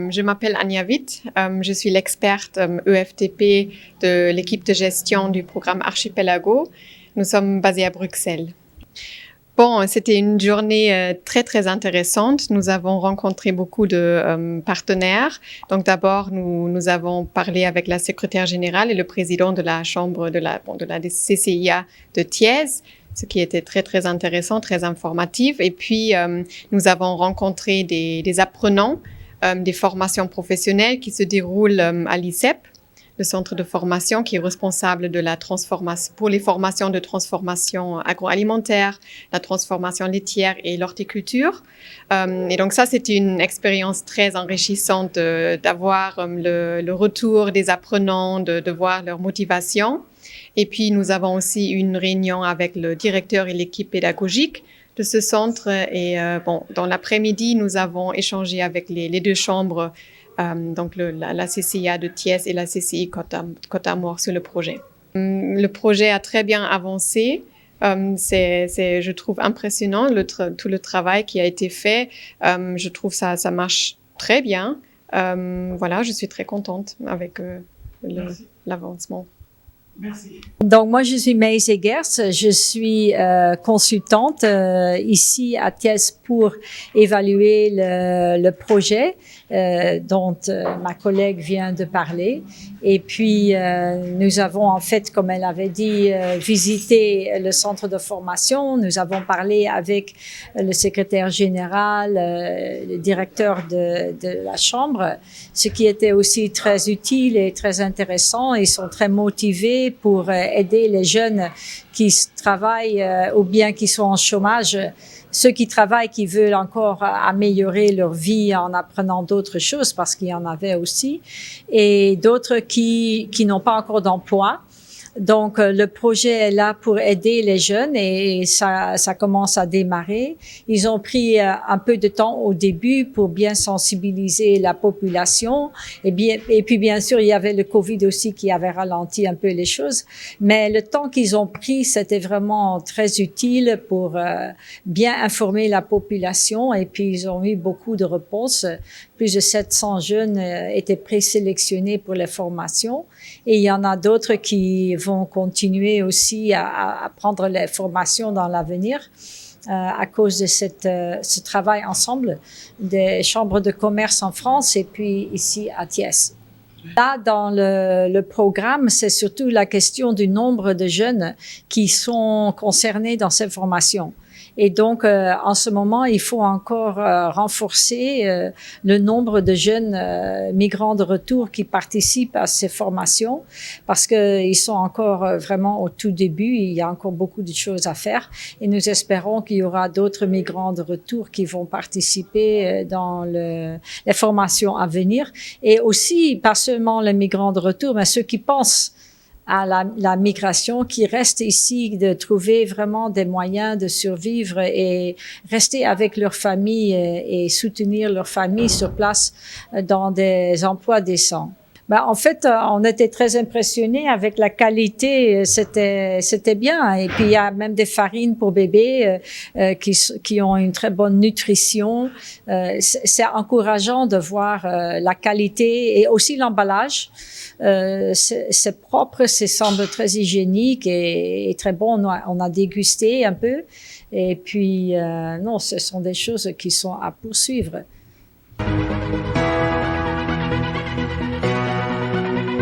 Je m'appelle Anja Witt. Je suis l'experte EFTP de l'équipe de gestion du programme Archipelago. Nous sommes basés à Bruxelles. Bon, c'était une journée très, très intéressante. Nous avons rencontré beaucoup de partenaires. Donc d'abord, nous avons parlé avec la secrétaire générale et le président de la chambre de la CCIA de Thiès, ce qui était très, très intéressant, très informatif. Et puis, nous avons rencontré des apprenants des formations professionnelles qui se déroulent à l'ICEP, le centre de formation qui est responsable de la transformation, pour les formations de transformation agroalimentaire, la transformation laitière et l'horticulture. Et donc ça, c'était une expérience très enrichissante d'avoir le retour des apprenants, de voir leur motivation. Et puis, nous avons aussi une réunion avec le directeur et l'équipe pédagogique de ce centre. Et dans l'après-midi, nous avons échangé avec les deux chambres, donc la CCIA de Thiès et la CCI Côte-d'Armor sur le projet. Le projet a très bien avancé. Je trouve impressionnant tout le travail qui a été fait. Je trouve ça marche très bien. Voilà, je suis très contente avec l'avancement. Merci. Donc, moi, je suis Maïs Egers. Je suis consultante ici à Thiès pour évaluer le projet dont ma collègue vient de parler. Et puis, nous avons en fait, comme elle avait dit, visité le centre de formation. Nous avons parlé avec le secrétaire général, le directeur de la chambre, ce qui était aussi très utile et très intéressant. Ils sont très motivés pour aider les jeunes qui travaillent ou bien qui sont en chômage, ceux qui travaillent, qui veulent encore améliorer leur vie en apprenant d'autres choses, parce qu'il y en avait aussi, et d'autres qui n'ont pas encore d'emploi. Donc, le projet est là pour aider les jeunes et ça commence à démarrer. Ils ont pris un peu de temps au début pour bien sensibiliser la population. Et puis, bien sûr, il y avait le Covid aussi qui avait ralenti un peu les choses. Mais le temps qu'ils ont pris, c'était vraiment très utile pour bien informer la population. Et puis, ils ont eu beaucoup de réponses. Plus de 700 jeunes étaient présélectionnés pour les formations. Et il y en a d'autres qui vont continuer aussi à prendre les formations dans l'avenir à cause de ce travail ensemble des chambres de commerce en France et puis ici à Thiès. Là, dans le programme, c'est surtout la question du nombre de jeunes qui sont concernés dans ces formations. Et donc, en ce moment, il faut encore renforcer le nombre de jeunes migrants de retour qui participent à ces formations parce qu'ils sont encore vraiment au tout début. Il y a encore beaucoup de choses à faire et nous espérons qu'il y aura d'autres migrants de retour qui vont participer dans les formations à venir. Et aussi, pas seulement les migrants de retour, mais ceux qui pensent à la migration, qui restent ici, de trouver vraiment des moyens de survivre et rester avec leur famille et soutenir leur famille sur place dans des emplois décents. En fait, on était très impressionnés avec la qualité, c'était bien. Et puis il y a même des farines pour bébés qui ont une très bonne nutrition. C'est encourageant de voir la qualité et aussi l'emballage. C'est propre, ça semble très hygiénique et très bon. On a dégusté un peu. Et puis non, ce sont des choses qui sont à poursuivre.